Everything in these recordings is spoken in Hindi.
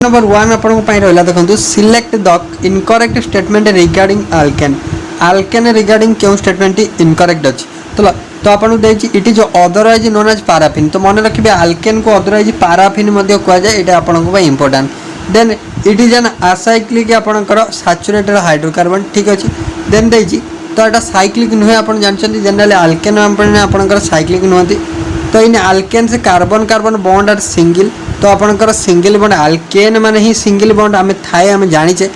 नंबर 1 आपन रहा देखो select the incorrect statement regarding alkane alkane regarding क्यों स्टेटमेंट इनकरेक्ट अच्छी तो आपको देखिए it is otherwise known as paraffin तो मन रखिए आल्केन को अदरवाइज पाराफिन कहुए यहाँ आपको important then it is an acyclic आपंकर साचुरेटेड हाइड्रोकार्बन ठीक अच्छे देन देखिए तो यहाँ साइक्लिक नुहे आप जानते जनरली आल्केन आपंकर साइक्लिक नुहति तो इन आल्केन से carbon carbon bond are single तो आपंकर सिंगल बॉन्ड आल्केन माने ही सिंगल बॉन्ड आम थाए आम जाचे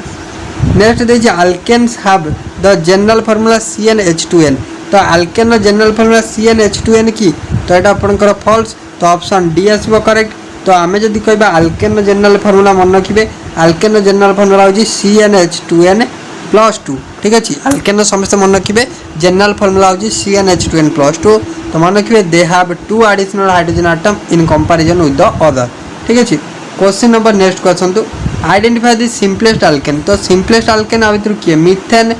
नेक्स्ट देखिए alkanes have the general formula CnH2n तो आल्केन जनरल फॉर्मूला CnH2n की तो यहाँ आपंकर फॉल्स तो ऑप्शन डी आसो करेक्ट तो आम जब कह आल्केन जनरल फॉर्मूला मन रखिए आल्केन जनरल फॉर्मूला हूँ CnH2n+2 ठीक अच्छे आल्केन समस्त मन रखिए जनरल फॉर्मूला हूँ CnH2n+2 तो मन रखिए they have 2 additional hydrogen atom in comparison with the other ठीक अच्छे क्वेश्चन नंबर नेक्स्ट को आसतु आइडेंटिफाई द सिंपलेस्ट आल्केन तो सिंपलेस्ट आल्केन आ भर किए मिथेन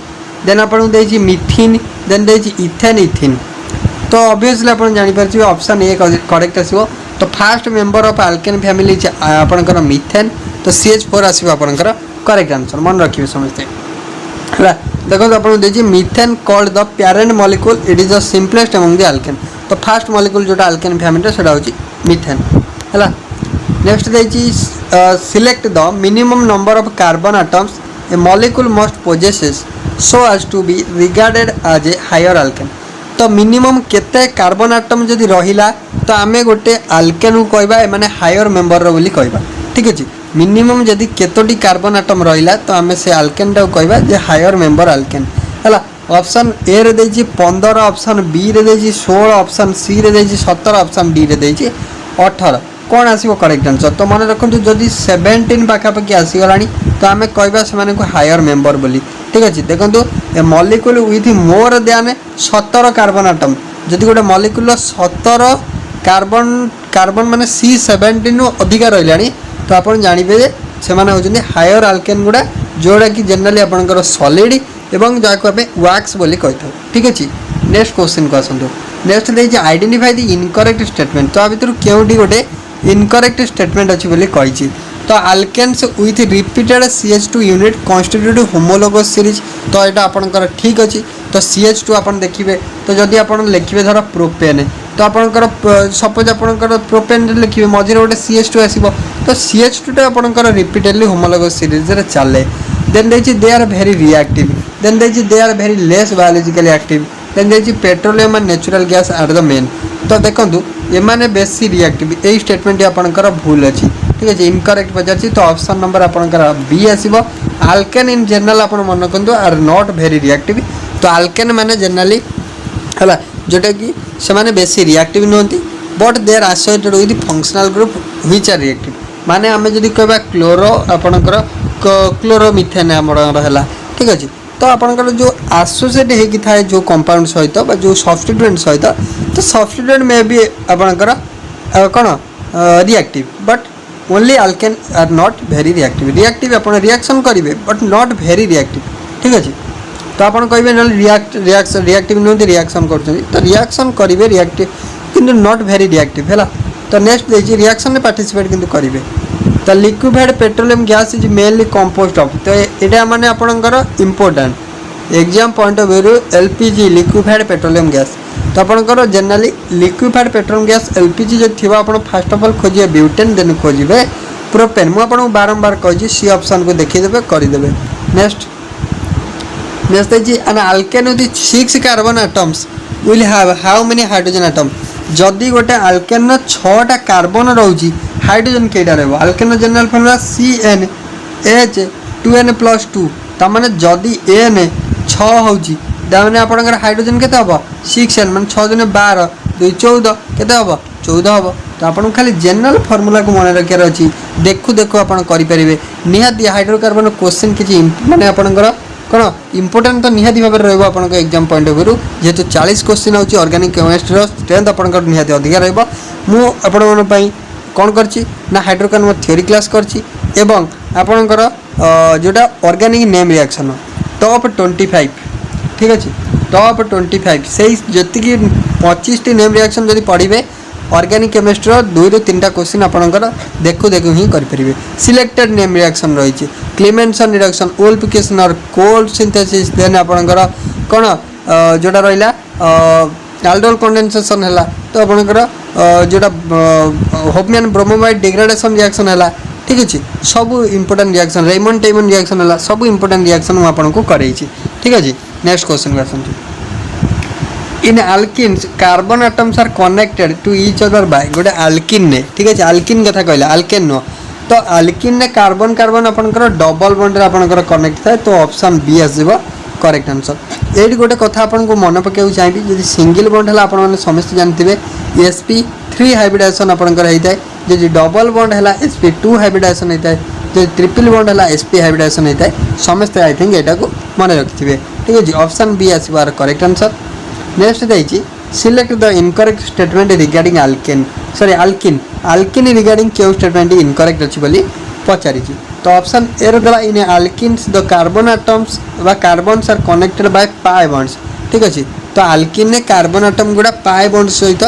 देन आपको देखिए मिथिन देन देखिए इथेन इथिन तो ऑब्वियसली आप जापर ऑप्शन ए करेक्ट आसो तो fast member of Alcaine family आपंकर मिथेन तो CH4 आसो आपंकर करेक्ट आंसर मन रखिए समझते है देखो आप देखिए methane called the parent molecule it is the simplest among the alkane तो फास्ट मॉलिक्यूल जो आल्केन फैमिली से मिथेन है नेक्स्ट देखिए select the minimum number of carbon atoms a molecule must possesses so as to be regarded as a higher alkane तो मिनिमम केते कार्बन आटम जदि रहिला तो आमे गोटे आल्केन को कहबा माने हायर मेंबर रो बोली कहबा ठीक अछि मिनिमम जदि केतोटी कार्बन आटम रहिला तो आमे से आल्केन टा कहबा जे हायर मेंबर आल्केन हला ऑप्शन ए रे देछि 15 ऑप्शन बी रे देछि 16 ऑप्शन सी रे देछि 17 ऑप्शन डी रे देछि 18 कौन आसो करेक्ट आंसर तो मन रखु जदि 17 पाखापाखि आसीगला तो आम कहवा से हायर मेंबर बोली ठीक अच्छे देखो a molecule with more than 17 carbon atom जदि गोटे मॉलिक्यूल 17 कार्बन कार्बन माने C17 अधिका रहा तो आप जानवे से होती हायर आल्केन गुड़ा जोड़ा कि जनरली आपंकर सॉलिड एवं जहाँ को वैक्स बोली कही था ठीक अच्छे नेक्स्ट क्वेश्चन को आसतु नेक्स्ट देखिए आइडेंटिफाई द इनकरेक्ट स्टेटमेंट तो आ भर क्योंटी गोटे इनकरेक्ट स्टेटमेंट अच्छी बोली कही तो alkanes with repeated CH2 unit constitute homologous series तो यहाँ आपंकर ठीक अच्छे तो CH2 आप देखिए तो जदि आप लिखे धर प्रोपेन तो आपंकर सपोज आपंकर प्रोपेन लिखे मझे गोटे CH2 आसो तो CH2 आपंकर रिपीटेडली होमोलोगस सीरीज चले देन देखिए they are very reactive then देखिए they are very less biologically active then देखिए petroleum and natural gas are the main तो देखो एमाने बेसी रिएक्टिव यही स्टेटमेंट आपंकर भूल अच्छी ठीक है इनकरेक्ट पचार तो ऑप्शन नंबर आपंकर बी आसो आल्केन इन जनरल आप मन रखु आर नॉट वेरी रिएक्टिव तो आल्केन माने जनरली है जोटा कि से बेसी रिएक्टिव नुहति but they are associated with functional group which are reactive माने आम जदि कहबा क्लोरो आपंकर क्लोरोमिथेन है ठीक अच्छे तो आपंकर जो एसोसिएट होगी थाए जो कंपाउंड सहित जो सब्स्टिट्यूएंट सहित तो सब्स्टिट्यूएंट में भी आपंकर कौन reactive but only alkane are not very reactive आप रिएक्शन करेंगे बट नॉट वेरी रिएक्टिव ठीक अच्छे तो आप कहे ना रिएक्टिव नुहति रिएक्शन कर तो रिएक्शन करेंगे रिएक्टिव किंतु नॉट वेरी रिएक्टिव है तो नेक्स्ट देखिए रिएक्शन में पार्टिसिपेट किंतु करेंगे तो liquefied petroleum gas is mainly composed of तो यहाँ माने आपंकर important exam point of view LPG liquefied petroleum gas तो आपंकर generally liquefied petroleum gas LPG जो थी आप फास्ट ऑफ ऑल खोजे ब्यूटेन देन खोजे प्रोपेन मुझे बारंबार कही सी ऑप्शन को देखीदे करदे नेक्स्ट नेक्स्ट देखिए an alkane with 6 carbon atoms will have how many hydrogen atom जदि गोटे आल्केन 6टा कार्बन रोची हाइड्रोजन कईटा रहा आल्केन जनरल फॉर्मूला CnH2n+2 तमाने जदि n 6 होची दाने आपनकर हाइड्रोजन केते हबो 6n माने 6 दिन 12 2 14 केते हबो 14 हबो तो आपन खाली जनरल फार्मूला को मन रखियार अछि देखु देखु आपन करि परिबे निहाती हाइड्रोकार्बन क्वेश्चन किछि माने आपनकर कौन इंपोर्टेंट तो निहाती भाव में रहा एग्जाम पॉइंट ऑफ व्यू जेहेतु 40 क्वेश्चन होची ऑर्गेनिक केमिस्ट्री स्ट्रेंथ आपंकर निहाती अधिक रही कौन करछि ना हाइड्रोकार्बन थ्योरी क्लास करछि एवं आपनकर जोटा ऑर्गेनिक नेम रिएक्शन टॉप 25 ठीक अच्छे टॉप 25 से जी 25 टी नेम रिएक्शन जब पढ़े ऑर्गेनिक केमिस्ट्री 2 ରୁ 3टा क्वेश्चन आपनकर देखु देखु ही कर परिबे। सिलेक्टेड नेम रिएक्शन रही क्लेमेंसन रिडक्शन ओल्फिकेशन और कोल्ड सिंथेसिस देन आपनकर कोन जोटा रहिला आल्डोल कंडेंसेशन हैला तो आपनकर जोटा होफमैन ब्रोमोमाइड डिग्रेडेशन रिएक्शन हैला ठीक अछि सब इंपोर्टेंट रिएक्शन रेमंड टेमन रिएक्शन हैला सब इंपोर्टेंट रिएक्शन हम आपन को करै छी ठीक अछि। नेक्स्ट क्वेश्चन को आसन in alkenes carbon atoms are connected to each other by गोटे alkene ने ठीक अछि alkene कथा कहला alkane नो तो alkene ने कार्बन कार्बन आपनकर डबल बॉन्ड रे आपनकर कनेक्ट थाए तो ऑप्शन बी आसीबो करेक्ट आंसर। एडी गोटे कथा आपन को मन पकेउ चाहिबी जदि सिंगल बॉन्ड हला आपन माने समस्त जानथिबे sp3 हाइब्रिडाइजेशन आपनकर हेइताय जदि डबल बॉन्ड हला sp2 हाइब्रिडाइजेशन हेइताय जदि ट्रिपल बॉन्ड हला sp हाइब्रिडाइजेशन हेइताय समस्त आई थिंक एटा को मन रखिथिबे ठीक अछि ऑप्शन बी आसीबो करेक्ट आंसर। नेक्स्ट जाइछि select the incorrect statement regarding alkene sorry alkene regarding क्यों स्टेटमेंट इनकरेक्ट अछि बोली पचारि छी तो ऑप्शन ए रे दला in alkenes the carbon atoms वा carbons are connected by pi bonds ठीक अछि तो alkene ने कार्बन एटम गुडा पाई बॉन्ड सहित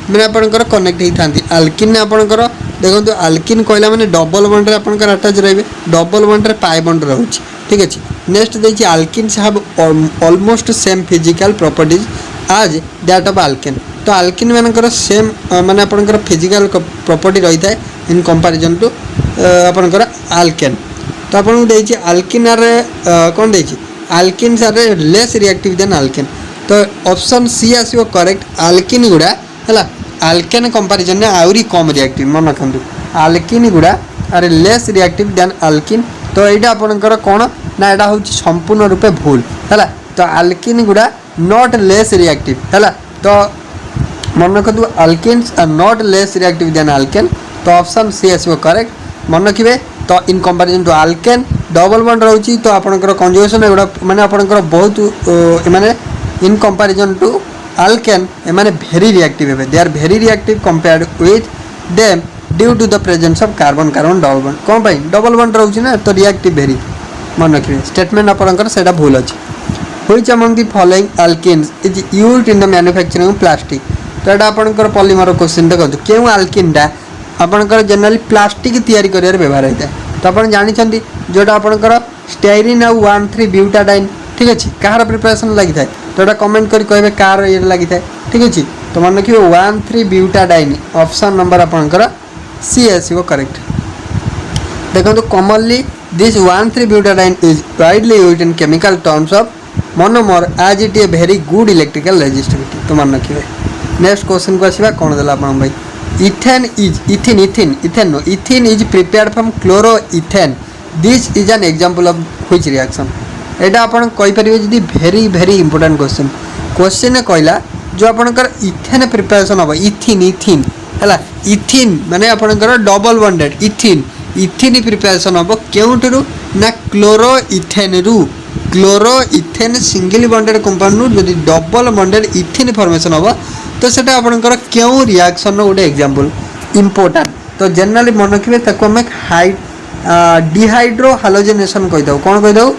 माने आपनकर कनेक्ट हेइ थांती alkene ने आपनकर देखंतु alkene कहला माने डबल बॉन्ड रे आपनकर अटैच रहबे डबल बॉन्ड रे पाई बॉन्ड रहउछि ठीक अछि। नेक्स्ट देखि alkenes have almost same physical properties आज दैट ऑफ alkene तो alkene मानकर सेम माने आपनकर फिजिकल प्रॉपर्टी रही थाए इन कंपैरिजन टू आपनकर alkene तो आपन देछि alkene रे कोन देछि alkenes are less reactive than alkene तो ऑप्शन सी आसीबो करेक्ट alkene गुडा हला alkene कंपैरिजन ने आउरी कम रिएक्टिव मन रखंतु alkene गुडा are less reactive than alkene तो एटा आपनकर कोन ना एटा होछि संपूर्ण रूपे भूल हला तो alkene गुडा not less reactive है तो मन रखु alkenes are not less reactive than alkene तो ऑप्शन सी आसीबो करेक्ट मन रखिबे तो in comparison to alkene double bond रहउची तो आपनकर कंजुगेशन एगुडा माने आपनकर बहुत माने इन कंपैरिजन टू alkene ए माने वेरी रिएक्टिव हेबे they are very reactive compared with them due to the presence of carbon carbon double bond कोन भाई डबल बॉन्ड रहउची ना तो रिएक्टिव वेरी मन रखिबे स्टेटमेंट आपनकर सेटा भूल अछि। Which among the following alkenes is used in the manufacturing of plastic तो एटा आपनकर पॉलीमर क्वेश्चन देखो केउ alkene टा आपनकर जनरली प्लास्टिक तयारी करियर व्यवहार होता है तो आपन जानि छथि जोटा आपनकर स्टाइरिन आ 13 ब्यूटाडाइन ठीक अछि कार प्रिपरेशन लागि थाए तो एटा कमेंट करि कहबे कार ये लागि थाए ठीक अछि तो मन रखिबे 13 ब्यूटाडाइन ऑप्शन नंबर आपनकर सी आसीबो करेक्ट। देखो commonly this 13 butadiene is widely used in chemical terms of monomer as it a very good electrical resistivity तो मन रखिए। नेक्स्ट क्वेश्चन को आसीबा कोन देला आपन भाई ethane is prepared from chloro ethane this is an example of which reaction एटा आपन कहि परिबे जदी वेरी वेरी इंपोर्टेंट क्वेश्चन ने कहला जो आपनकर इथेन प्रिपरेशन हो इथिन हला इथिन माने आपनकर डबल बॉन्डेड इथिन प्रिपरेशन हो केउटरू ना chloro ethane single bonded compound नु जदी डबल बॉन्डेड इथिन फॉर्मेशन हो तो सेटा आपनकर केउ रिएक्शन नो गोटे एग्जांपल इंपोर्टेंट तो जनरली मन रखिबे ताको हम डिहाइड्रो हालोजेनेशन कहि दउ कोन कहि दउ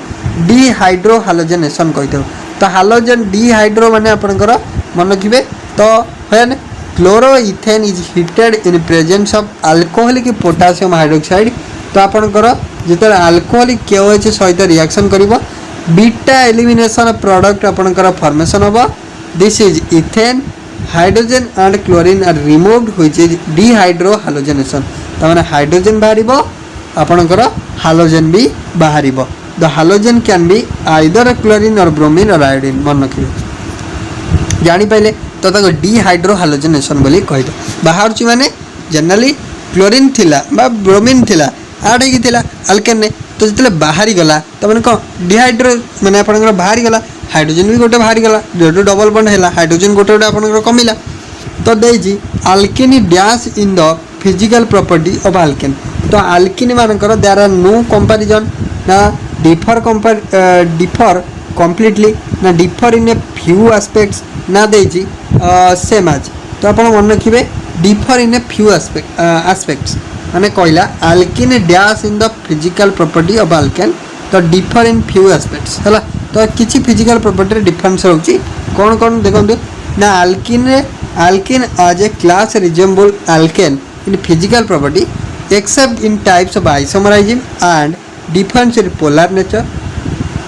डिहाइड्रो हालोजेनेशन कहि दउ तो हालोजन डिहाइड्रो माने आपनकर मन रखिबे तो when chloroethane is heated in presence of alcoholic potassium hydroxide तो आपनकर जेतर अल्कोहलिक KOH सहित रिएक्शन करिवो बीटा एलिमिनेशन प्रोडक्ट आपनकर फॉर्मेशन होबो this is ethane hydrogen and chlorine are removed which is dehydrohalogenation त माने हाइड्रोजन बाहरिबो आपनकर हालोजन भी बाहरिबो the halogen can be either chlorine और ब्रोमीन और आयोडीन मन रखिबे जानि पाइले तो ताको डिहाइड्रो हालोजेनेशन बोली कहि दो बाहर छि माने जनरली क्लोरीन थिला बा ब्रोमीन थिला आड हेकी थिला अल्केन ने तो जतले बाहरी गला तो माने को डिहाइड्रो माने आपनकर बाहरी गला हाइड्रोजन भी गोटे बाहरी गला जो डबल बॉन्ड हैला हाइड्रोजन गोटे गोटे आपनकर कमिला तो देजी alkene dash in the physical property of alkane तो अल्केनी मानकर देयर आर नो कंपैरिजन ना डिफर कंप्लीटली ना differ in a few aspects ना देजी सेम आज तो आपण मन रखिबे differ in a few aspects माने कहला alkane dash in the physical property of alkane तो डिफर इन फ्यू एस्पेक्ट्स हला तो किछि फिजिकल प्रॉपर्टी रे डिफरेंस होउची कोन कोन देखंतु ना अल्केन रे alkene as a class resemble alkane in physical property except in types of isomerism and difference in polar nature.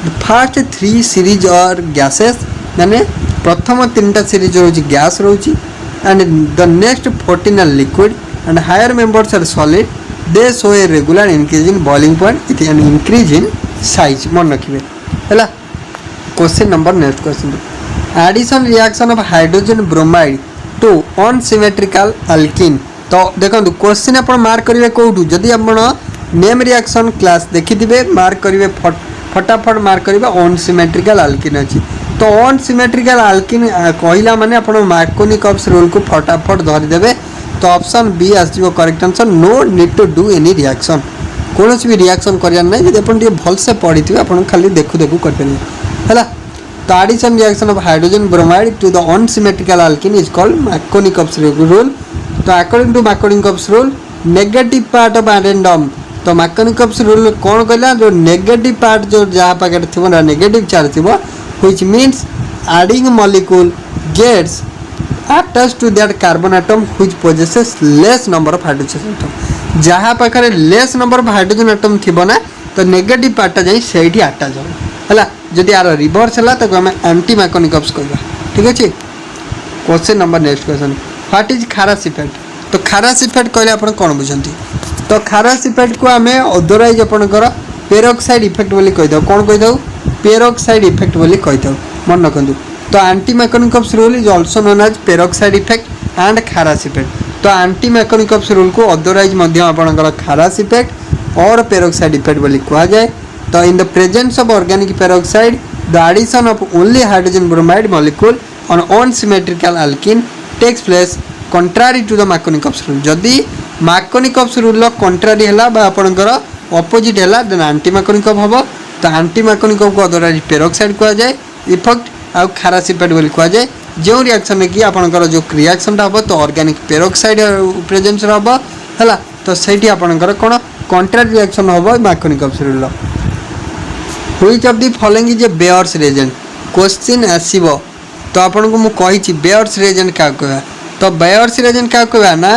The first three series are gases माने प्रथम तीनटा सीरीज रोची गैस रोची and the next 14 are liquid and higher members are solid. They show a regular increase in boiling point with an increase in size. मन रखिए हैला. Question number next question addition reaction of hydrogen bromide to unsymmetrical alkene. तो देखो क्वेश्चन आप मार्क करेंगे कौटू जदि आप नेम रिएक्शन क्लास देखिथे मार्क करेंगे फटाफट मार्क करेंगे अनसिमेट्रिकल अल्किन अच्छी. तो अनसिमेट्रिकल अल्किन कहला माने आप मार्कोनिकॉप्स रूल को फटाफट धरिदेवे. तो ऑप्शन बी आसो correct answer. No need to do any reaction कौन भी रिएक्शन करार ना जब आप भलसे पढ़ी थे आप खाली देखु देखु करेंगे है. तो addition reaction of hydrogen bromide to the unsymmetrical alkene is called Markovnikov's rule. तो according to Markovnikov's rule negative part of addendum. तो मार्कोनिकॉप्स रूल कौन कहला जो नेगेटिव पार्ट जो जहाँ पाखे थी नेगेटिव चार्ज थी which means adding molecule gets attached to that carbon atom which possesses less number of hydrogen atom. जहाँ पाखे less number of hydrogen atom थी ना तो नेगेटिव पार्टा जाई सेठी अटैच हो है. जदि यार रिवर्स है तो आम एंटी मार्कोनिकॉप्स कहवा. ठीक अच्छे. Question number next question what is Kharasch effect. तो खारास इफेक्ट कहले आप कौन बुझंती. तो खारास इफेक्ट को आम अदरवाइज आपंकर पेरोक्साइड इफेक्ट बोली कहीदे. कौन कहीदे पेरोक्साइड इफेक्ट बोली कहीदे. मन रखु. तो anti Markovnikov's rule is also known as peroxide effect and Kharasch effect. तो एंटी मार्कोनिकॉप्स रूल को अदरवाइज आपंकर खारास इफेक्ट और पेरोक्साइड इफेक्ट बोली कहा जाए. तो in the presence of organic peroxide the addition of only hydrogen bromide molecule on unsymmetrical alkene takes place contrary to the Markovnikov's rule. जदि मार्कोनिकॉप्स रूल कंट्रारी है आपंकर अपोजिट है देन एंटी मार्कोनिकॉप हम. तो एंटी मार्कोनिकॉप को अदरवाइज पेरोक्साइड कहा जाए इफेक्ट आउ खारास इफेक्ट बोली कहा जाए. जो रिएक्शन कि आपंकर जो रिएक्शन हम तो ऑर्गेनिक पेरोक्साइड प्रेजेंस हम है. तो सही आपंकर कौन कंट्रारी रिएक्शन हम Markovnikov's rule. Which of the following is a Baeyer's reagent. Question आसीबो तो आपन को मु कहि बेयर्स रिएजेंट क्या कहवा. तो बेयर्स रिएजेंट क्या कहवा ना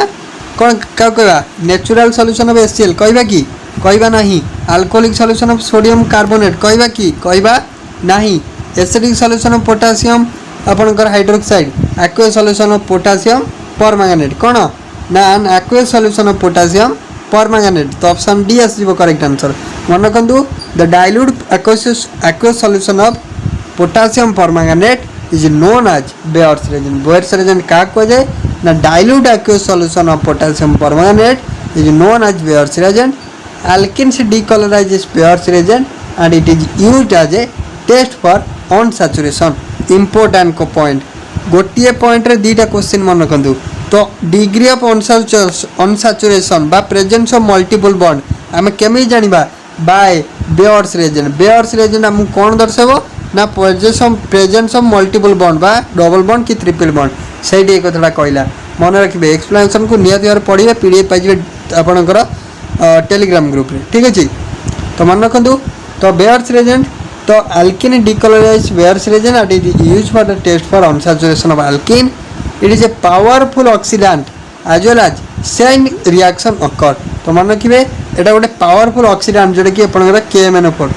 कौन क्या कहवा नेचुरल सॉल्यूशन ऑफ HCl कहवा कि कहवा नहीं. Alcoholic solution of sodium carbonate कहवा कि कहवा नहीं. एसिडिक सॉल्यूशन ऑफ पोटासियम आपनकर hydroxide aqueous solution of potassium permanganate कौन ना aqueous solution of potassium permanganate. तो ऑप्शन डी आसीबो करेक्ट आंसर. मन रखु the dilute aqueous solution of potassium permanganate is known as Bayer's reagent. Bayer's reagent क्या कहा जाए ना dilute aqueous solution of potassium permanganate is known as Bayer's reagent. Alkenes decolorize is Bayer's reagent and it is used as a test for unsaturation. Important को point गोटे पॉइंट रे दीटा क्वेश्चन मन रखु. तो डिग्री ऑफ अनसैचुरेशन बा प्रेजेंस ऑफ मल्टीपल बॉन्ड आम केमी जानिबा by Baeyer's reagent. Baeyer's reagent आम कौन दर्शाइबो ना प्रेजेंस ऑफ मल्टीपल बॉन्ड बा डबल बॉन्ड कि ट्रिपल बॉन्ड से कथा कहला. मन रखिए एक्सप्लेनेशन को निहाती भाव पढ़े PDF पाइबे आपंकर टेलीग्राम ग्रुप रे. ठीक अच्छे. तो मन रखु तो बेयर्स रिएजेंट तो alkene decolorize Bayer's reagent and it is used for the test for unsaturation of alkene. It is a powerful oxidant as well as chain reaction occur. तो मन रखिए एटा गोटे पावरफुल ऑक्सीडेंट जोटा कि आपनकर KMnO4.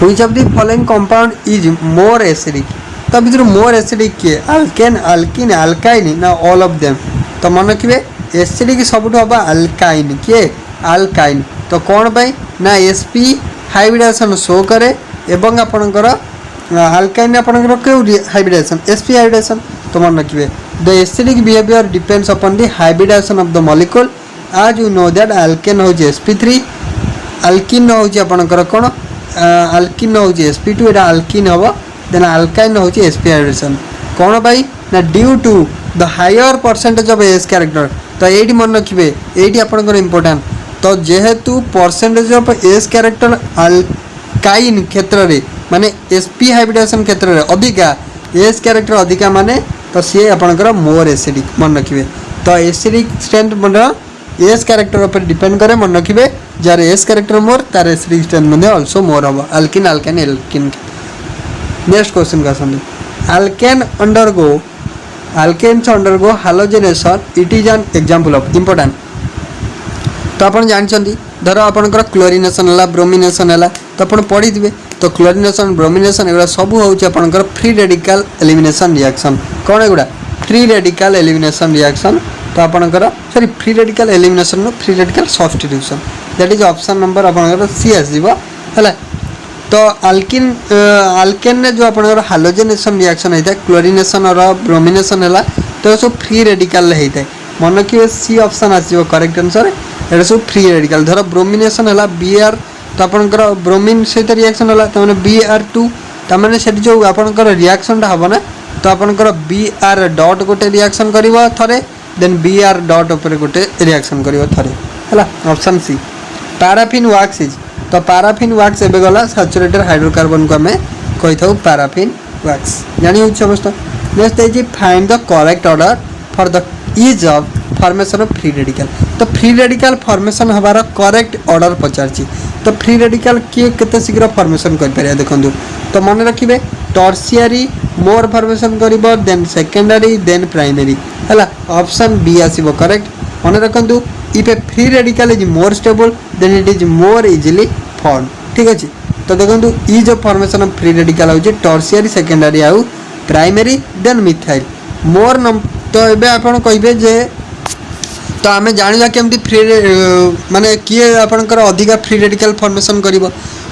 Which of the following compound is more acidic. तो भितर मोर एसिडिक किए अल्केन अल्किन अल्काइन ना ऑल ऑफ देम. तो मन रखिए एसिडिक सबुठ हम अल्काइन किए अल्काइन. तो कौन पाई ना SP हाइब्रिडेशन शो करे एवं आपनकर अल्काइन आपनकर क्यों हाइब्रिडेशन SP हाइब्रिडेशन. तो मन रखिए the acidic behaviour depends upon the hybridization of the molecule. As you know that alkane हो SP3 अल्किन हो आपनकर कौन अल्किन हो SP2 एटा अल्किन हम देन अल्काइन हो SP हाइब्रिडेशन. कौन पाई ना due to the higher percentage of S character. तो ये मन रखिए ये आपनकर इंपोर्टेंट. तो जेहेतु percentage of S character alkyne क्षेत्र में माने SP हाइब्रिडेशन क्षेत्र में अधिका S कैरेक्टर अधिका माने तो सी आपनकर मोर एसिडिक. मन रखिए तो एसिडिक स्ट्रेंथ मतलब S कैरेक्टर ऊपर डिपेंड करे. मन रखिए जार S कैरेक्टर मोर तार एसिडिक स्ट्रेंथ म्हणजे आल्सो मोर हम alkene alkyne alkene. Next question का सुन. Alkane undergo alkanes undergo halogenation it is an example of important तो आप जानते धर आपंकर क्लोरिनेशन है ब्रोमिनेशन है तो आप पढ़ी थे तो क्लोरिनेशन ब्रोमिनेशन एगुड़ा सब होकर फ्री रेडिकल एलिमिनेशन रिएक्शन कौन एगुड़ा फ्री रेडिकल एलिमिनेशन रिएक्शन तो आपंकर sorry free radical elimination free radical substitution that is option number आपंकर सी आसो है तो आल्केन जो आपंकर हालोजेनेशन रिएक्शन होता है क्लोरिनेशन और ब्रोमिनेशन है तो सब फ्री रेडिकल होता है मन रखिए सी ऑप्शन आसो करेक्ट आंसर ये सब फ्री रेडिकल धर ब्रोमिनेशन है Br तो आपंकर ब्रोमिन सहित रिएक्शन है तो Br2 तमें से जो आपंकर रिएक्शन हम ना तो आपंकर Br डॉट गोटे रिएक्शन कर थे देन Br डॉट उपर गोटे रिएक्शन कर थे है option C paraffin wax is तो पैराफिन वैक्स एबे गला सैचुरेटेड हाइड्रोकार्बन को आम कही था पैराफिन वैक्स जानी हो समस्त नेक्स्ट है find the correct order for the is of formation of free radical तो फ्री रेडिकल फॉर्मेशन हबार करेक्ट ऑर्डर पचारची तो फ्री रेडिकल किए केते शीघ्र फॉर्मेशन कर पारे देखंतु तो मन रखिबे टर्शियरी मोर फॉर्मेशन करिवो देन सेकेंडरी देन प्राइमरी हला ऑप्शन बी आसीबो करेक्ट मन रखंतु if a free radical is more stable then it is more easily form ठीक अछि तो देखंतु ई जो फॉर्मेशन ऑफ फ्री रेडिकल होची टर्शियरी सेकेंडरी आउ प्राइमरी देन मिथाइल मोर तो एबे आपण कहबे जे तो आम जाना केमती फ्री माने किए आपंकर अधिका फ्री रेडिकल फॉर्मेशन करिवो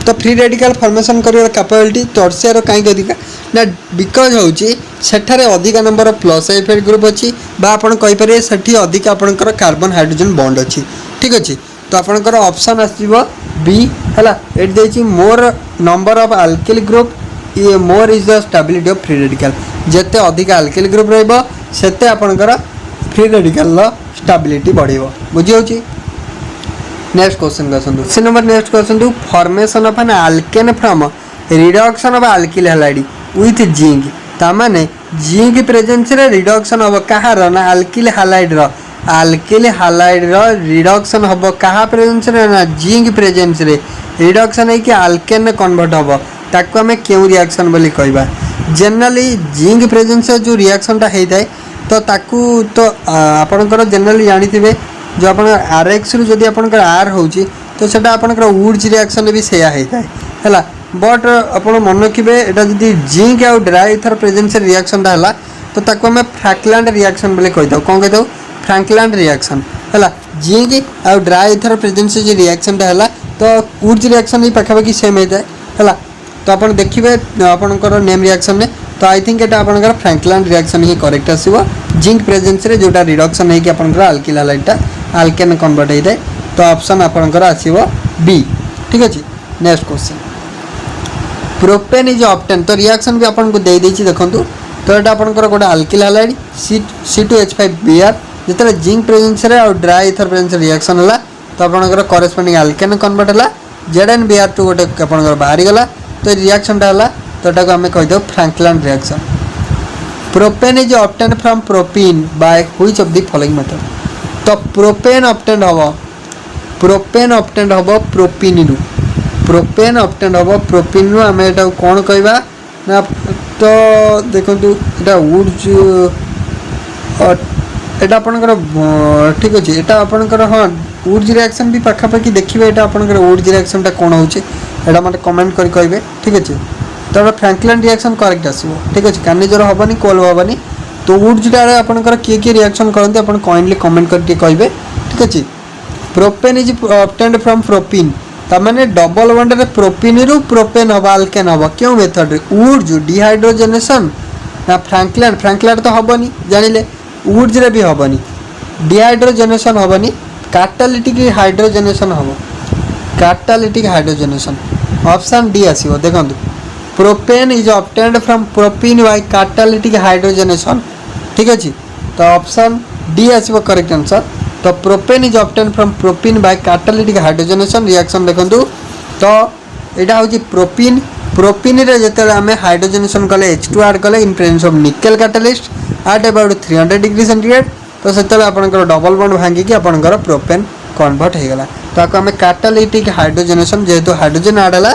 तो फ्री रेडिकल फॉर्मेशन करिवार कैपेबिलिटी टर्शियर कहीं अधिका ना बिकज होची सेठारे अधिका नंबर ऑफ प्लस एफेड ग्रुप अच्छी बा आपण कहि परिए सेठी अधिका आपंकर कार्बन हाइड्रोजन बॉन्ड अच्छी ठीक अच्छी तो आपंकर ऑप्शन आसीबो बी हला एट देची more number of alkyl group ये more is the stability of free radical जेते अधिका अल्किल ग्रुप रहइबो सेते आपंकर फ्री रेडिकल स्टेबिलिटी बढ़िबो बुझी होची नेक्स्ट क्वेश्चन आसंतु C number next question formation of an alkane from reduction of alkyl halide with zinc तामाने जिंक प्रेजेंस रे रिडक्शन होबो कहार ना अल्किल हैलाइड रो रिडक्शन होबो कहा प्रेजेंस रे ना जिंक प्रेजेंस रे रिडक्शन है कि अल्केन कन्वर्ट होबो ताको हमें क्यों रिएक्शन बोली कहबा जनरली जिंक प्रेजेंस जो रिएक्शन ता हेइ तो ताकू तो आपनकर जनरली जानिथिबे जो आपण RX रु जदि आपनकर R होची तो सेटा आपनकर वुड्स रिएक्शन भी सेया हेइताय हैला बट आपण मन रखिबे एटा जदि जिंक आ ड्राई इथर प्रेजेंस रिएक्शन ता हला तो ताकू हम फ्रैंकलैंड रिएक्शन बोले कहिताव कोन कहिताव फ्रैंकलैंड रिएक्शन हैला जिंक आ ड्राई इथर प्रेजेंस जे रिएक्शन ता हला तो वुड्स रिएक्शन ही पाखापाखि सेम हेइताय हैला तो आपण देखिबे आपनकर नेम रिएक्शन में तो आई थिंक एटा आपनकर फ्रैंकलैंड रिएक्शन ही करेक्ट आसीबो जिंक प्रेजेंस रे जोटा रिडक्शन है कि आपनकर अल्किल हैलाइड अल्केन कन्वर्ट होइते तो ऑप्शन आपनकर आसीबो बी ठीक अछि next question propane is obtain तो रिएक्शन भी आपन को दे देछि देखंतु तो एटा आपनकर गोटे अल्किल हैलाइड C2H5Br जेतले जिंक प्रेजेंस रे और ड्राई इथर प्रेजेंस रिएक्शन हला तो आपनकर करेस्पोंडिंग अल्केन कन्वर्ट हला ZnBr2 गोटे आपनकर बाहरी गला तो रिएक्शन टा हला तो एटा को हमें कहि दो Frankland reaction propane is obtain from propene by which of the following method तो प्रोपेन ऑब्टेन हबो प्रोपेन ऑब्टेन हबो प्रोपीन नु हमें एटा कोन कहबा ना तो देखंतु एटा वुड्स एटा आपनकर ठीक अछि एटा आपनकर हां वुड्स रिएक्शन भी पाखापाखि देखिबे एटा आपनकर वुड्स रिएक्शन टा कोन होचे एटा मते कमेंट करि कहबे ठीक अछि तो फ्रैंकलैंड रिएक्शन करेक्ट आसीबो ठीक अछि कानिजर हबनी कोल हबनी तो वुड्स टा आपनकर के रिएक्शन करनते अपन काइंडली कमेंट करके कहबे ठीक अछि propane is obtained from propene ता माने डबल बॉन्ड रे प्रोपीन रु प्रोपेन हबा अल्केन हबा क्यों मेथड रे वुड्स डिहाइड्रोजनेशन ना फ्रैंकलैंड तो हबनी जानिले वुड्स रे भी हबनी डिहाइड्रोजनेशन हबनी कैटालिटिक हाइड्रोजनेशन हबो कैटालिटिक हाइड्रोजनेशन ऑप्शन डी आसीबो देखंतु propane is obtained from propene by catalytic hydrogenation ठीक अछि तो ऑप्शन डी आसीबो करेक्ट आंसर तो propane is obtained from propene by catalytic hydrogenation reaction देखंतु तो एटा होची प्रोपीन रे जेते हमें हाइड्रोजनेशन कले H2 ऐड कले इन presence of nickel catalyst at about 300 degree centigrade तो सेते आपनकर डबल बॉन्ड भांगी कि आपनकर प्रोपेन कन्वर्ट हो गला तो आको हमें कैटालिटिक हाइड्रोजनेशन जेहेतु हाइड्रोजन ऐड हला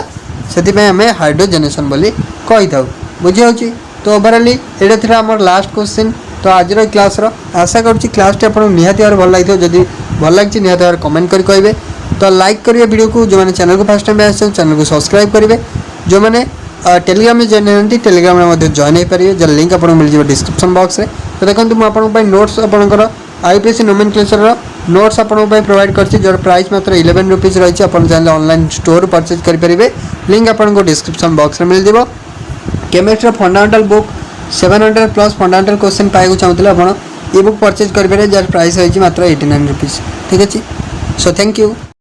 सेति में हमें हाइड्रोजनेशन बोली कहि थाउ बुझी होची तो ओवरऑली एटा थिरा हमर लास्ट क्वेश्चन तो आज क्लास आशा करुँच क्लास आपको निहाती भाव भल लगी जदि भल लगी निहाती भाव कमेंट कर कहे तो लाइक करेंगे वीडियो को जो मैंने चैनल को फर्स्ट टाइम आस चैनल को सब्सक्राइब करेंगे जो मैंने टेलीग्राम में जॉइन होती टेलीग्राम में जॉइन हो पारे जर लिंक आपको मिल जाए डिस्क्रिप्शन बॉक्स में। तो देखो मुझे नोट्स आपंकर आईपीएससी नोमेनक्लेचर नोट्स आपको प्रोवाइड कर जो प्राइस मात्र 11 रुपीज रही है। आप चाहिए ऑनलाइन स्टोर परचेज करेंगे लिंक आपको डिस्क्रिप्शन बॉक्स में मिल जाए। Chemistry fundamental book 700 plus fundamental question पाइक चाहूँगे आप ई बुक परचेज करेंगे जार प्राइस रही मात्र 89 रुपीज। ठीक है सो थैंक यू।